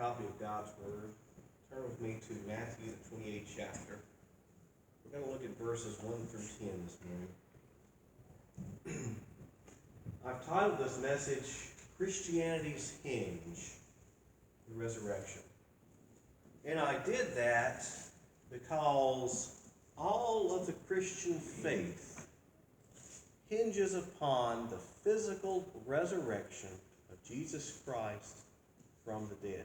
copy of God's Word, turn with me to Matthew, the 28th chapter. We're going to look at verses 1 through 10 this morning. I've titled this message, Christianity's Hinge, the Resurrection. And I did that because all of the Christian faith hinges upon the physical resurrection of Jesus Christ from the dead.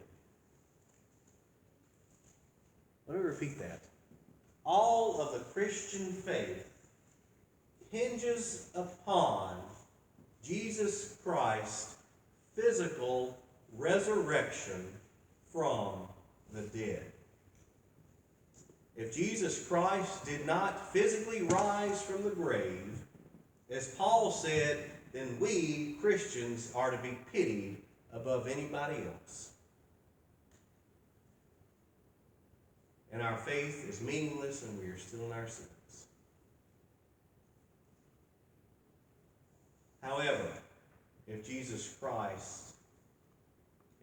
Let me repeat that. All of the Christian faith hinges upon Jesus Christ's physical resurrection from the dead. If Jesus Christ did not physically rise from the grave, as Paul said, then we Christians are to be pitied above anybody else. And our faith is meaningless and we are still in our sins. However, if Jesus Christ,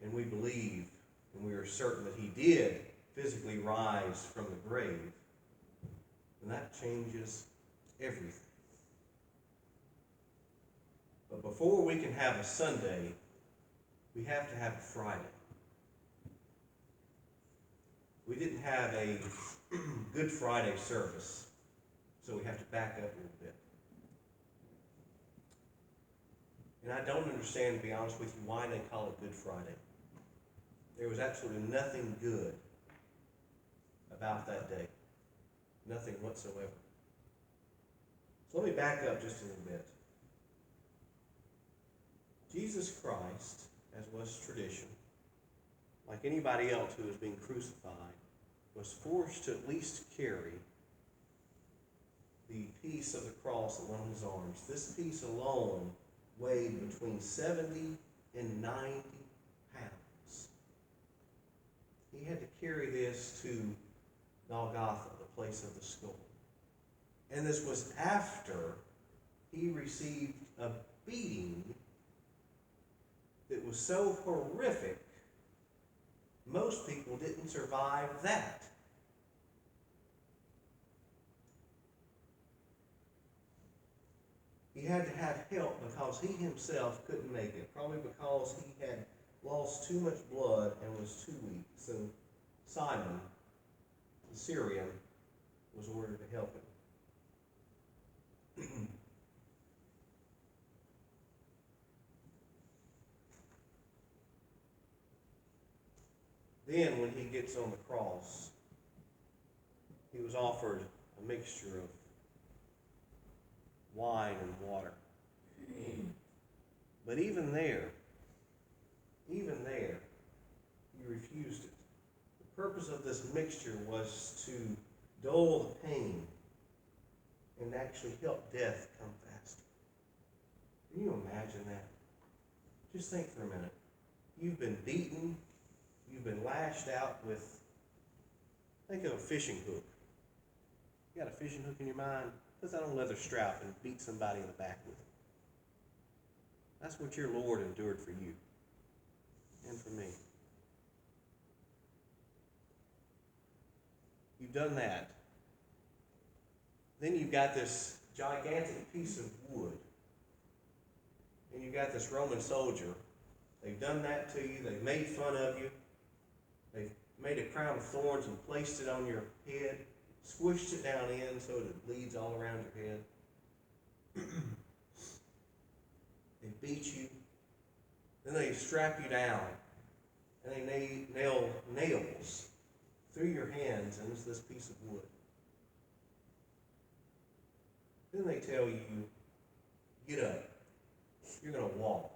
and we believe and we are certain that he did physically rise from the grave, then that changes everything. But before we can have a Sunday, we have to have a Friday. We didn't have a Good Friday service, so we have to back up a little bit. And I don't understand, to be honest with you, why they call it Good Friday. There was absolutely nothing good about that day. Nothing whatsoever. So let me back up just a little bit. Jesus Christ, as was tradition, like anybody else who was being crucified, was forced to at least carry the piece of the cross that went on his arms. This piece alone weighed between 70 and 90 pounds. He had to carry this to Golgotha, the place of the skull. And this was after he received a beating that was so horrific, most people didn't survive that. He had to have help because he himself couldn't make it, probably because he had lost too much blood and was too weak. So Simon, the Syrian, was ordered to help him. Then, when he gets on the cross, he was offered a mixture of wine and water. But even there, he refused it. The purpose of this mixture was to dull the pain and actually help death come faster. Can you imagine that? Just think for a minute. You've been beaten. You've been lashed out with, think of a fishing hook. You got a fishing hook in your mind? Put that on a leather strap and beat somebody in the back with it. That's what your Lord endured for you and for me. You've done that. Then you've got this gigantic piece of wood. And you've got this Roman soldier. They've done that to you. They've made fun of you. They've made a crown of thorns and placed it on your head, squished it down in so it bleeds all around your head. They beat you. Then they strap you down. And they nail nails through your hands into this piece of wood. Then they tell you, get up. You're going to walk.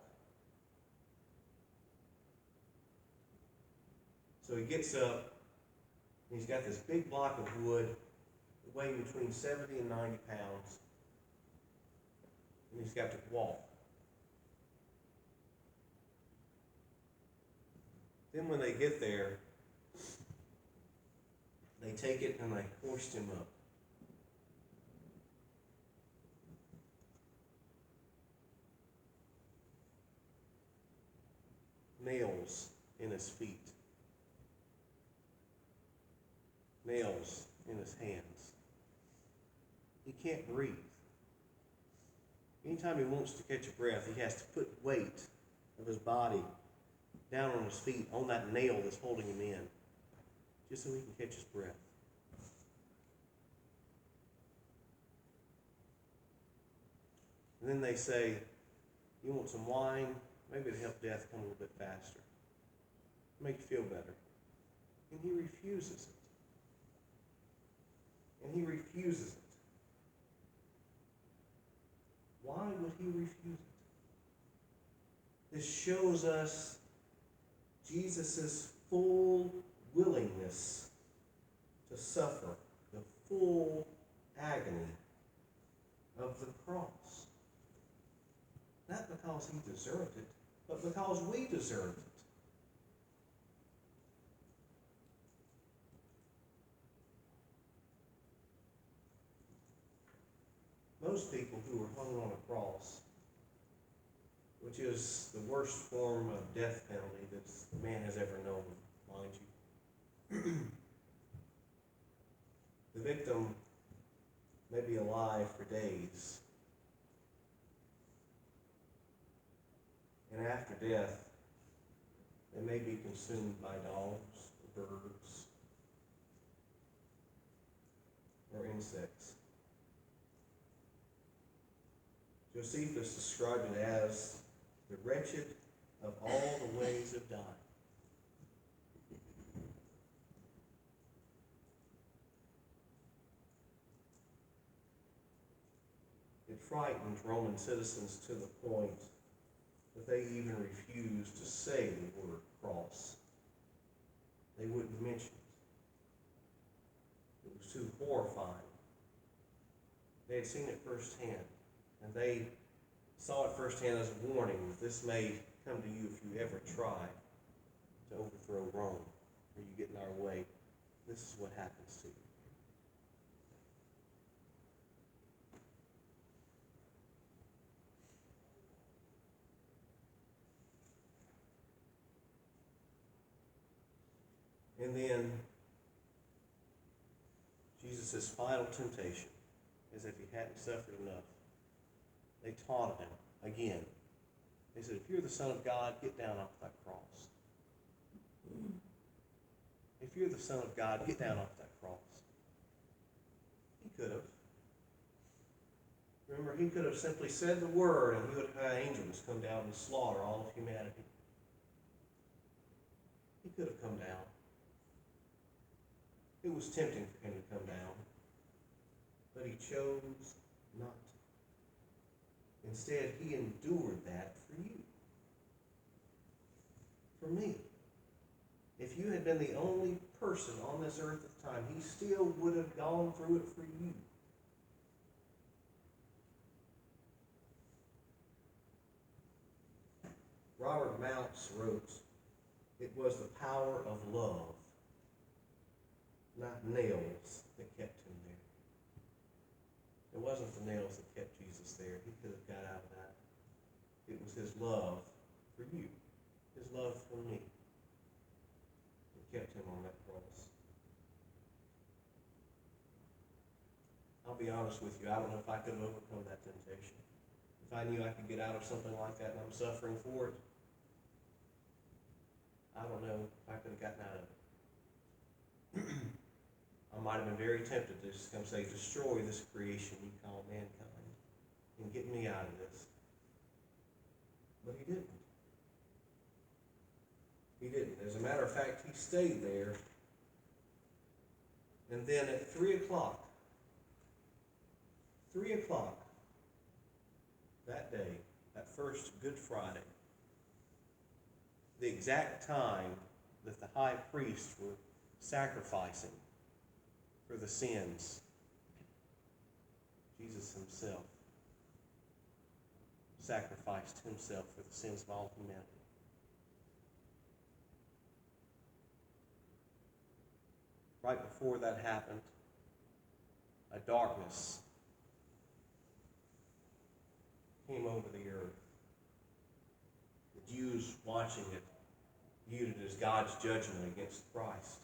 So he gets up, and he's got this big block of wood weighing between 70 and 90 pounds. And he's got to walk. Then when they get there, they take it and they hoist him up. Nails in his feet. nails in his hands. He can't breathe. Anytime he wants to catch a breath, he has to put weight of his body down on his feet on that nail that's holding him in, just so he can catch his breath. And then they say, you want some wine? Maybe to help death come a little bit faster. Make you feel better. And he refuses it. And he refuses it. Why would he refuse it? This shows us Jesus' full willingness to suffer the full agony of the cross. Not because he deserved it, but because we deserved it. Most people who are hung on a cross, which is the worst form of death penalty that man has ever known, mind you. The victim may be alive for days, and after death, they may be consumed by dogs, or birds, or insects. Josephus described it as the wretched of all the ways of dying. It frightened Roman citizens to the point that they even refused to say the word cross. They wouldn't mention it. It was too horrifying. They had seen it firsthand, and they saw it firsthand as a warning that this may come to you if you ever try to overthrow Rome, or you get in our way. This is what happens to you. And then Jesus' final temptation is if he hadn't suffered enough. They taunted him again. They said, if you're the Son of God, get down off that cross. If you're the Son of God, get down off that cross. He could have. Remember, he could have simply said the word and he would have had angels come down and slaughter all of humanity. He could have come down. It was tempting for him to come down, but he chose not to. Instead, he endured that for you, for me. If you had been the only person on this earth at the time, he still would have gone through it for you. Robert Mounce wrote, it was the power of love, not nails, that kept him there. It wasn't the nails that kept Jesus there. He could have got out of that. It was his love for you, his love for me, that kept him on that cross. I'll be honest with you, I don't know if I could have overcome that temptation. If I knew I could get out of something like that and I'm suffering for it, I don't know if I could have gotten out of it. I might have been very tempted to just come say, destroy this creation you call mankind and get me out of this. But he didn't. He didn't. As a matter of fact, he stayed there. And then at 3 o'clock that day, that first Good Friday, the exact time that the high priests were sacrificing for the sins, Jesus himself sacrificed himself for the sins of all humanity. Right before that happened, a darkness came over the earth. The Jews watching it viewed it as God's judgment against Christ.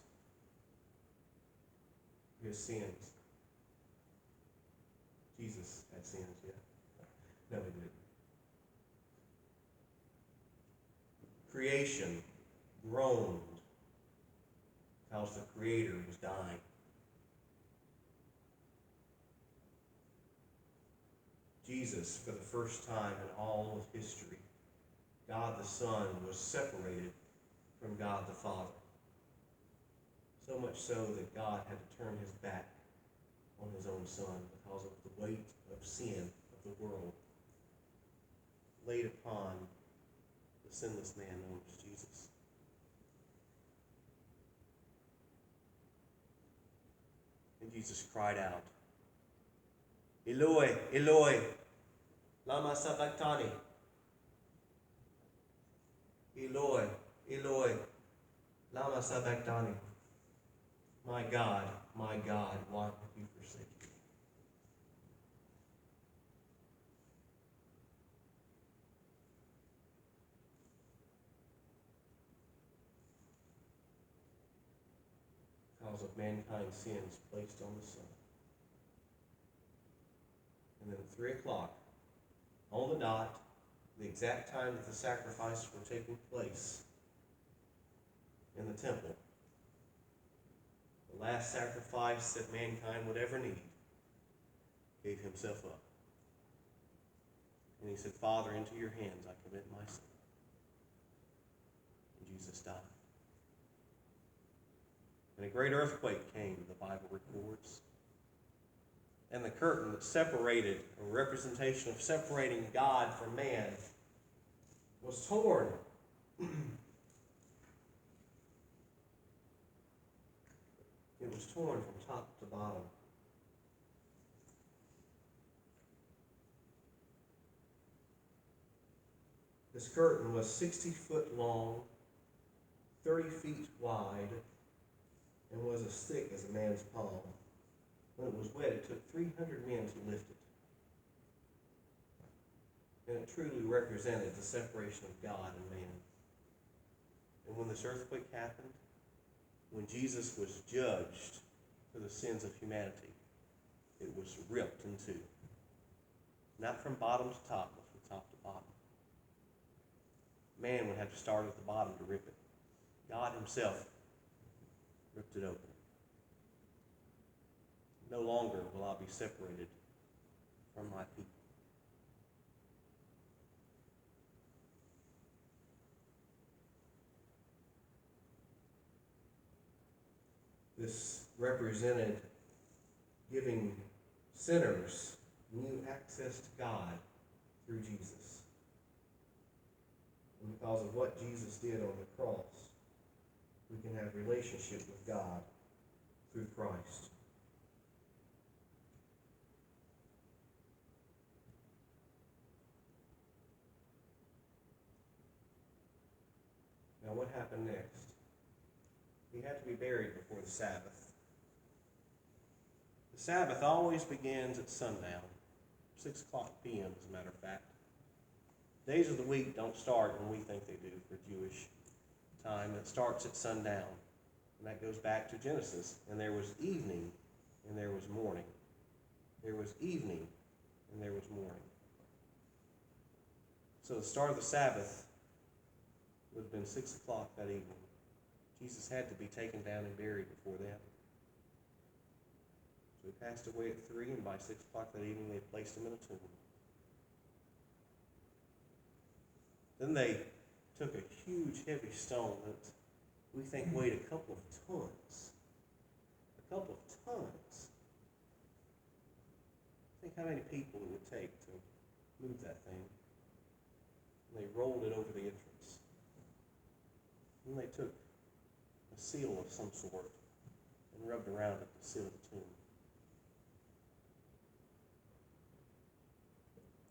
his sins. Jesus had sins, yeah. No, he didn't. Creation groaned because the Creator was dying. Jesus, for the first time in all of history, God the Son was separated from God the Father. So much so that God had to turn his back on his own Son because of the weight of sin of the world laid upon the sinless man known as Jesus. And Jesus cried out, Eloi, Eloi, lama sabachthani. Eloi, Eloi, lama sabachthani. My God, why have you forsaken me? Because of mankind's sins placed on the Son. And then at 3 o'clock, on the dot, the exact time that the sacrifices were taking place in the temple, the last sacrifice that mankind would ever need, gave himself up. And he said, Father, into your hands I commit my son. And Jesus died. And a great earthquake came, the Bible records. And the curtain that separated, a representation of separating God from man, was torn. It was torn from top to bottom. This curtain was 60 foot long, 30 feet wide, and was as thick as a man's palm. When it was wet, it took 300 men to lift it. And it truly represented the separation of God and man. And when this earthquake happened, when Jesus was judged for the sins of humanity, it was ripped in two. Not from bottom to top, but from top to bottom. Man would have to start at the bottom to rip it. God himself ripped it open. No longer will I be separated from my people. This represented giving sinners new access to God through Jesus. And because of what Jesus did on the cross, we can have relationship with God through Christ. Now what happened next? He had to be buried before the Sabbath. The Sabbath always begins at sundown, 6 o'clock p.m. as a matter of fact. Days of the week don't start when we think they do for Jewish time. It starts at sundown. And that goes back to Genesis. And there was evening and there was morning. There was evening and there was morning. So the start of the Sabbath would have been 6 o'clock that evening. Jesus had to be taken down and buried before then. So he passed away at 3, and by 6 o'clock that evening they placed him in a tomb. Then they took a huge, heavy stone that we think weighed a couple of tons. A couple of tons. Think how many people it would take to move that thing. And they rolled it over the entrance. Then they took a seal of some sort and rubbed around it to seal the tomb.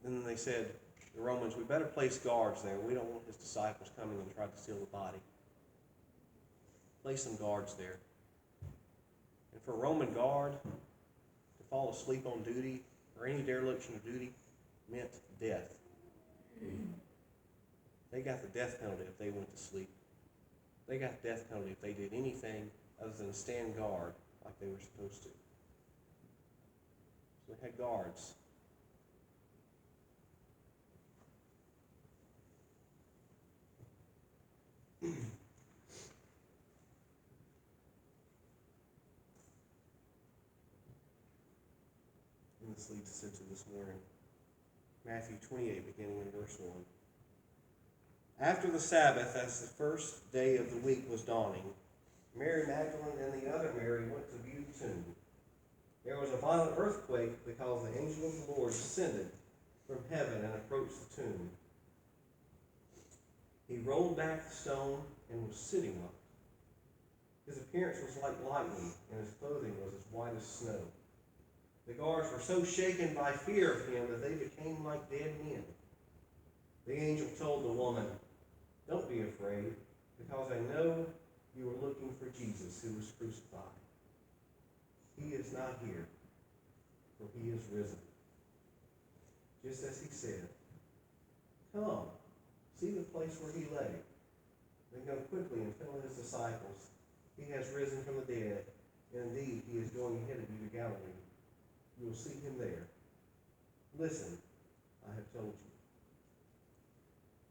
Then they said, the Romans, we better place guards there. We don't want his disciples coming and trying to steal the body. Place some guards there. And for a Roman guard to fall asleep on duty or any dereliction of duty meant death. They got the death penalty if they went to sleep. They got the death penalty if they did anything other than stand guard like they were supposed to. So they had guards. And this leads us into this morning. Matthew 28, beginning in verse 1. After the Sabbath, as the first day of the week was dawning, Mary Magdalene and the other Mary went to view the tomb. There was a violent earthquake because the angel of the Lord descended from heaven and approached the tomb. He rolled back the stone and was sitting on it. His appearance was like lightning, and his clothing was as white as snow. The guards were so shaken by fear of him that they became like dead men. The angel told the woman, "Don't be afraid, because I know you are looking for Jesus who was crucified. He is not here, for he is risen, just as he said. Come, see the place where he lay. Then go quickly and tell his disciples, he has risen from the dead, and indeed he is going ahead of you to Galilee. You will see him there. Listen, I have told you."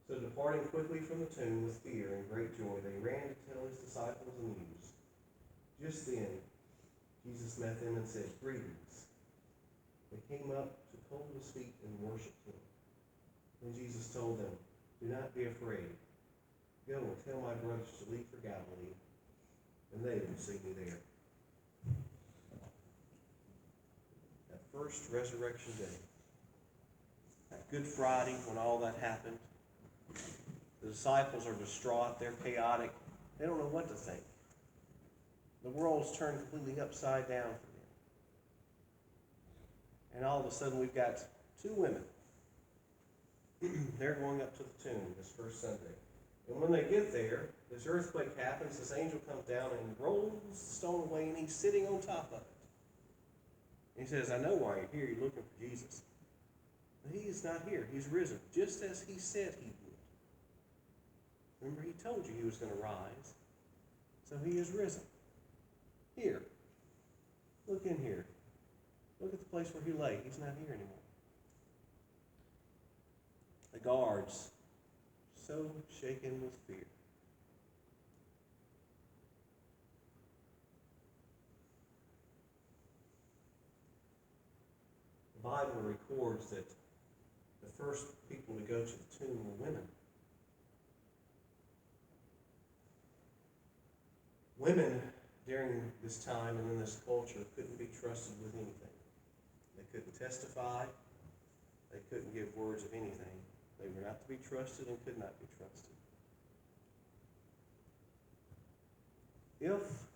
So departing quickly from the tomb with fear and great joy, they ran to tell his disciples the news. Just then, Jesus met them and said, "Greetings." They came up to hold his feet and worshiped him. Then Jesus told them, "Do not be afraid. Go and tell my brothers to leave for Galilee, and they will see me there." That first resurrection day, that Good Friday when all that happened, the disciples are distraught, they're chaotic, they don't know what to think. The world's turned completely upside down for them. And all of a sudden we've got two women. They're going up to the tomb this first Sunday. And when they get there, this earthquake happens, this angel comes down and rolls the stone away, and he's sitting on top of it. And he says, "I know why you're here, you're looking for Jesus. But he is not here, he's risen, just as he said he would. Remember, he told you he was going to rise, so he is risen. Here, look in here. Look at the place where he lay. He's not here anymore." The guards, so shaken with fear. The Bible records that the first people to go to the tomb were women. Women during this time and in this culture couldn't be trusted with anything. They couldn't testify. They couldn't give words of anything. They were not to be trusted and could not be trusted. If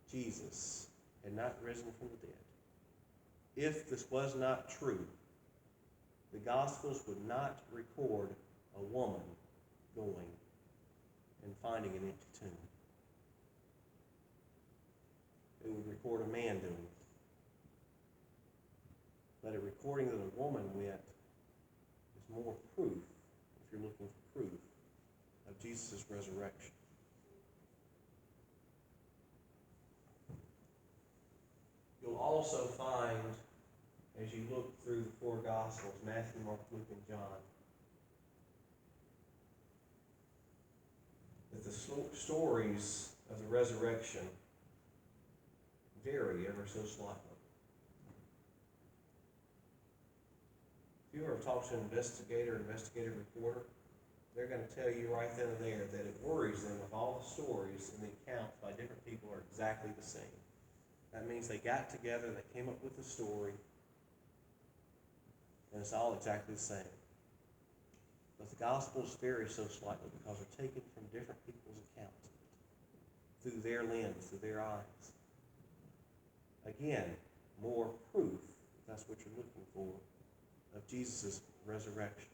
Jesus had not risen from the dead, if this was not true, the Gospels would not record a woman going and finding an empty tomb. It would record a man doing it. But a recording that a woman went is more proof, if you're looking for proof, of Jesus' resurrection. You'll also find, as you look through the four Gospels, Matthew, Mark, Luke, and John, that the stories of the resurrection vary ever so slightly. If you ever talk to an investigator reporter, they're going to tell you right then and there that it worries them if all the stories and the accounts by different people are exactly the same. That means they got together, they came up with a story, and it's all exactly the same. But the Gospels vary so slightly because they're taken from different people's accounts, through their lens, through their eyes. Again, more proof, if that's what you're looking for, of Jesus' resurrection.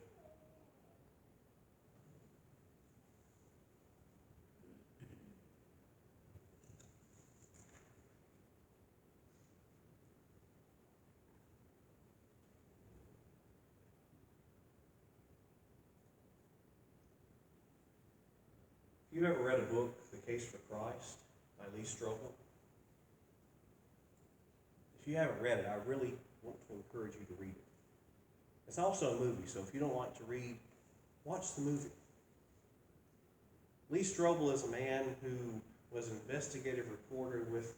If you've ever read a book, The Case for Christ, by Lee Strobel, If you haven't read it, I really want to encourage you to read it. It's also a movie, so if you don't like to read, watch the movie. Lee Strobel is a man who was an investigative reporter with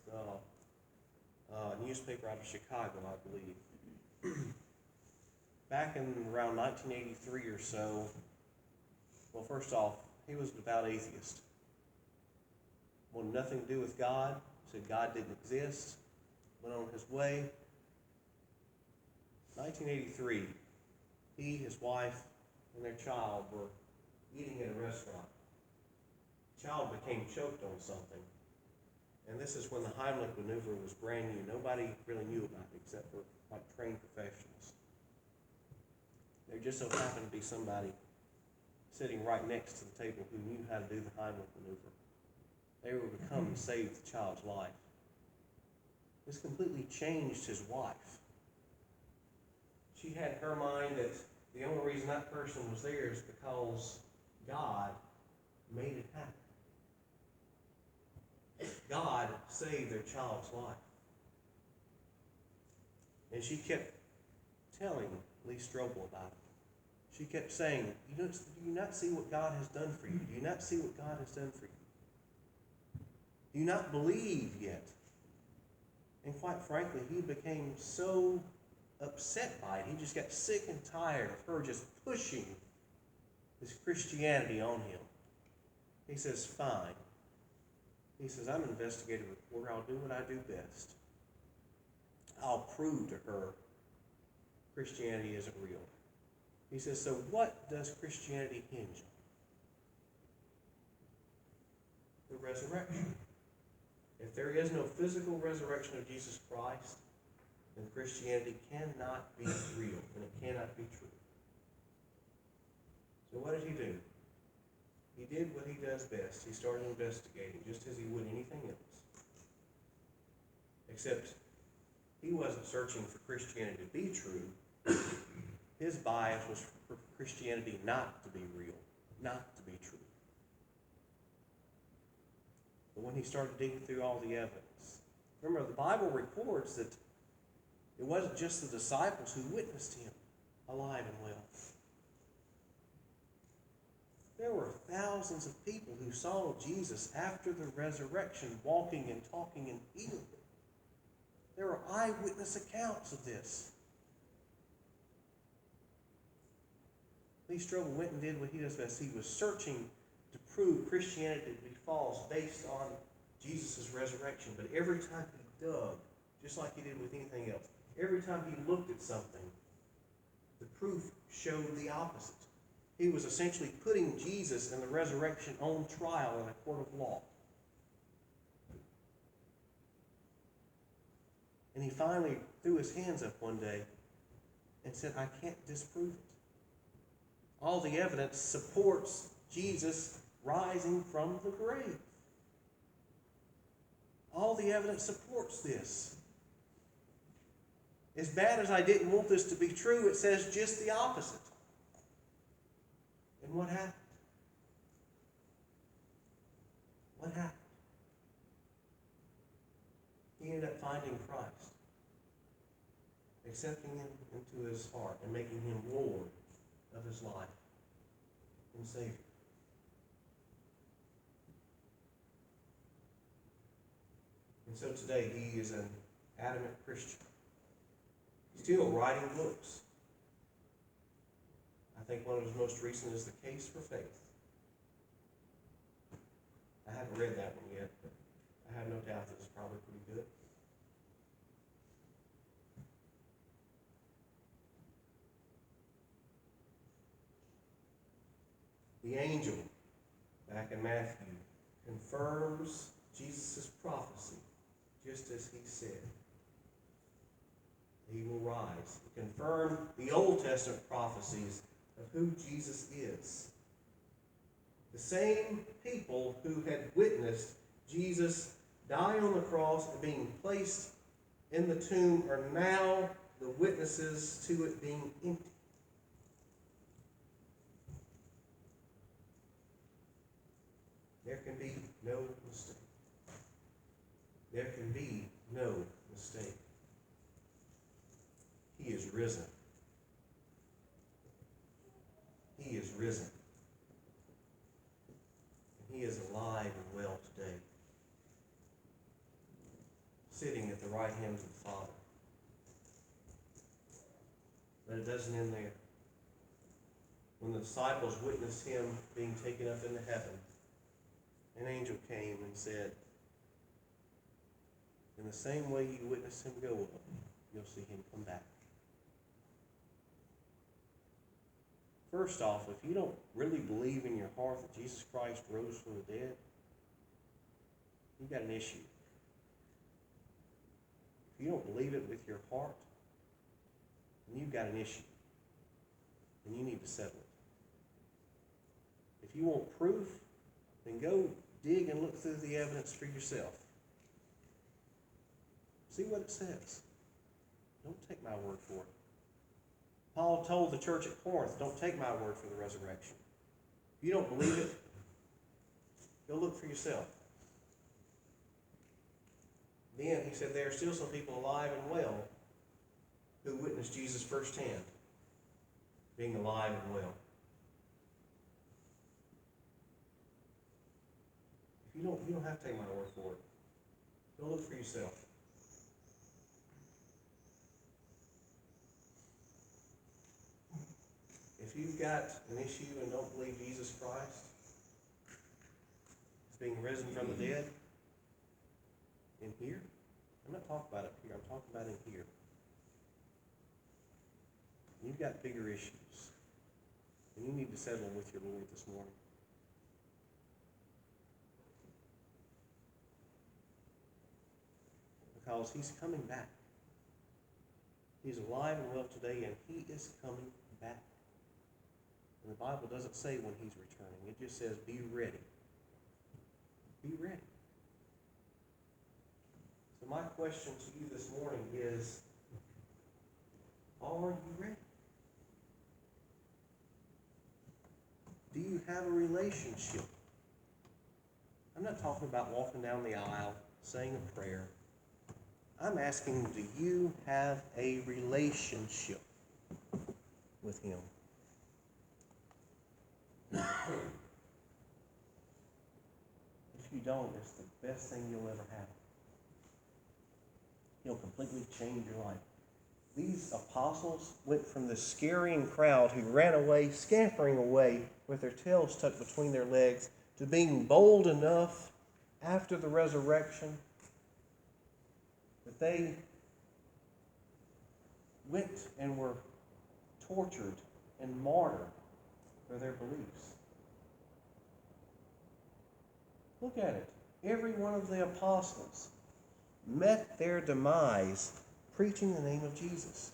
a newspaper out of Chicago, I believe. Back in around 1983 or so, well, first off, he was a devout atheist. Wanted nothing to do with God, said God didn't exist, went on his way. 1983, he, his wife, and their child were eating at a restaurant. The child became choked on something. And this is when the Heimlich maneuver was brand new. Nobody really knew about it except for like trained professionals. There just so happened to be somebody sitting right next to the table who knew how to do the Heimlich maneuver. They were to come and save the child's life. This completely changed his wife. She had in her mind that the only reason that person was there is because God made it happen. God saved their child's life. And she kept telling Lee Strobel about it. She kept saying, do you not see what God has done for you? Do you not see what God has done for you? Do you not believe yet? And quite frankly, he became so upset by it. He just got sick and tired of her just pushing this Christianity on him. He says, fine. He says, I'm an investigative reporter. I'll do what I do best. I'll prove to her Christianity isn't real. He says, so what does Christianity hinge on? The resurrection. If there is no physical resurrection of Jesus Christ, then Christianity cannot be real, and it cannot be true. So what did he do? He did what he does best. He started investigating, just as he would anything else. Except he wasn't searching for Christianity to be true. His bias was for Christianity not to be real, not to be true. But when he started digging through all the evidence, remember, the Bible records that it wasn't just the disciples who witnessed him alive and well. There were thousands of people who saw Jesus after the resurrection, walking and talking and healing. There are eyewitness accounts of this. Lee Strobel went and did what he does best. He was searching to prove Christianity to be false based on Jesus' resurrection. But every time he dug, just like he did with anything else, every time he looked at something, the proof showed the opposite. He was essentially putting Jesus and the resurrection on trial in a court of law. And he finally threw his hands up one day and said, I can't disprove it. All the evidence supports Jesus rising from the grave. All the evidence supports this. As bad as I didn't want this to be true, it says just the opposite. And what happened? What happened? He ended up finding Christ, accepting him into his heart, and making him Lord of his life and Savior. And so today he is an adamant Christian, still writing books. I think one of his most recent is The Case for Faith. I haven't read that one yet, but I have no doubt that it's probably pretty good. The angel, back in Matthew, confirms Jesus' prophecy, just as he said. He will rise. He confirmed the Old Testament prophecies of who Jesus is. The same people who had witnessed Jesus die on the cross and being placed in the tomb are now the witnesses to it being empty. There can be no mistake. There can be no mistake. risen. He is risen. And he is alive and well today, sitting at the right hand of the Father. But it doesn't end there. When the disciples witnessed him being taken up into heaven, an angel came and said, in the same way you witnessed him go up, you'll see him come back. First off, if you don't really believe in your heart that Jesus Christ rose from the dead, you've got an issue. If you don't believe it with your heart, then you've got an issue. And you need to settle it. If you want proof, then go dig and look through the evidence for yourself. See what it says. Don't take my word for it. Paul told the church at Corinth, don't take my word for the resurrection. If you don't believe it, go look for yourself. Then he said there are still some people alive and well who witnessed Jesus firsthand, being alive and well. If you don't have to take my word for it. Go look for yourself. If you've got an issue and don't believe Jesus Christ is being risen from the dead, in here, I'm not talking about up here, I'm talking about in here. You've got bigger issues, and you need to settle with your Lord this morning. Because he's coming back. He's alive and well today, and he is coming back. And the Bible doesn't say when he's returning. It just says, be ready. Be ready. So my question to you this morning is, are you ready? Do you have a relationship? I'm not talking about walking down the aisle, saying a prayer. I'm asking, do you have a relationship with him? If you don't, it's the best thing you'll ever have. He'll completely change your life. These apostles went from the scaring crowd who ran away, scampering away with their tails tucked between their legs, to being bold enough after the resurrection that they went and were tortured and martyred for their beliefs. Look at it. Every one of the apostles met their demise preaching the name of Jesus.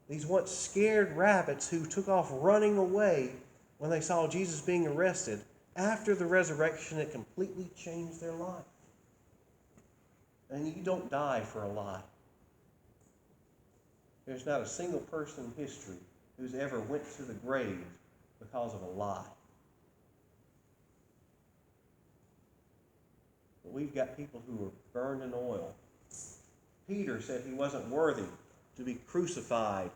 These once scared rabbits who took off running away when they saw Jesus being arrested, after the resurrection, it completely changed their life. And you don't die for a lie. There's not a single person in history who's ever went to the grave because of a lie. But we've got people who are burned in oil. Peter said he wasn't worthy to be crucified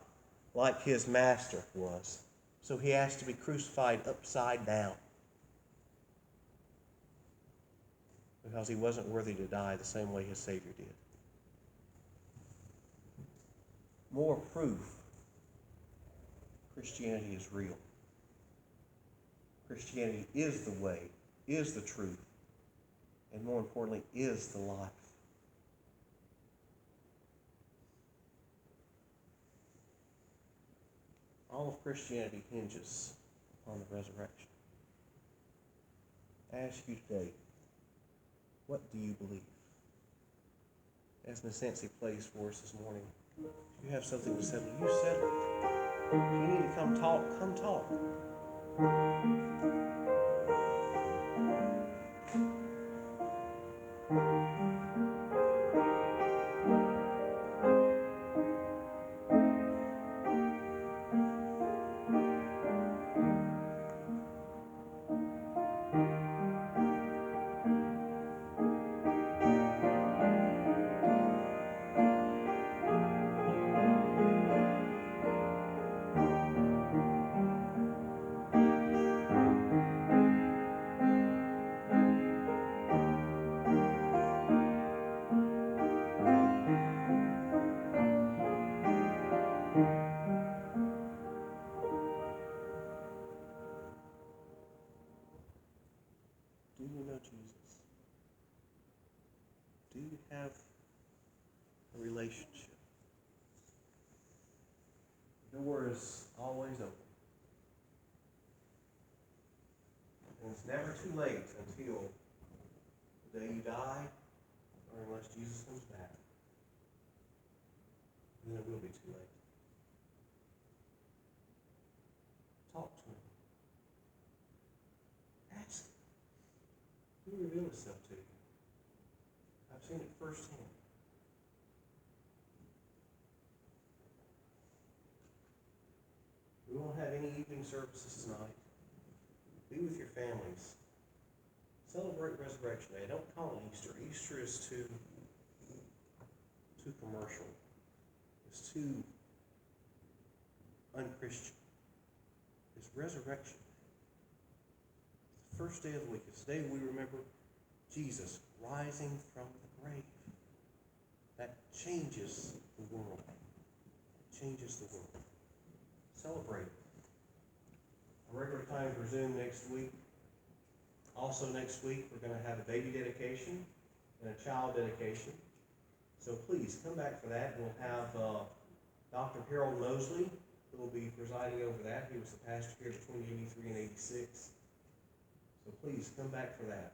like his master was. So he asked to be crucified upside down, because he wasn't worthy to die the same way his Savior did. More proof Christianity is real. Christianity is the way, is the truth, and more importantly, is the life. All of Christianity hinges on the resurrection. I ask you today, what do you believe? As Nasensi plays for us this morning, if you have something to settle, you settle it. If you need to come talk, come talk. Jesus? Do you have a relationship? The door is always open. And it's never too late until the day you die, or unless Jesus comes back. And then it will be too late. Talk to him. Ask him. He'll reveal himself to you. I've seen it firsthand. We won't have any evening services tonight. Be with your families. Celebrate Resurrection Day. Don't call it Easter. Easter is too commercial. It's too unchristian. It's Resurrection Day. It's the first day of the week. It's the day we remember Jesus rising from the grave. That changes the world. It changes the world. Celebrate. Our regular times resume next week. Also next week, we're going to have a baby dedication and a child dedication. So please come back for that. We'll have Dr. Harold Mosley, who will be presiding over that. He was the pastor here between 83 and 86. So please come back for that.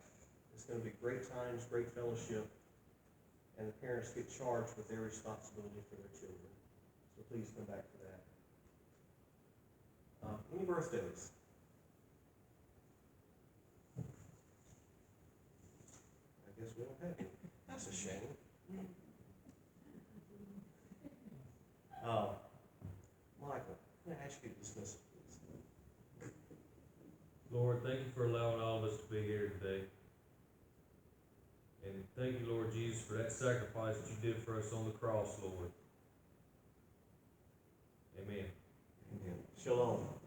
It's going to be great times, great fellowship, and the parents get charged with their responsibility for their children. So please come back for that. Any birthdays? I guess we don't have any. That's a shame. Michael, I'm going to ask you to dismiss it, please. Lord, thank you for allowing all of us to be here today. And thank you, Lord Jesus, for that sacrifice that you did for us on the cross, Lord. Amen. Amen. Shalom.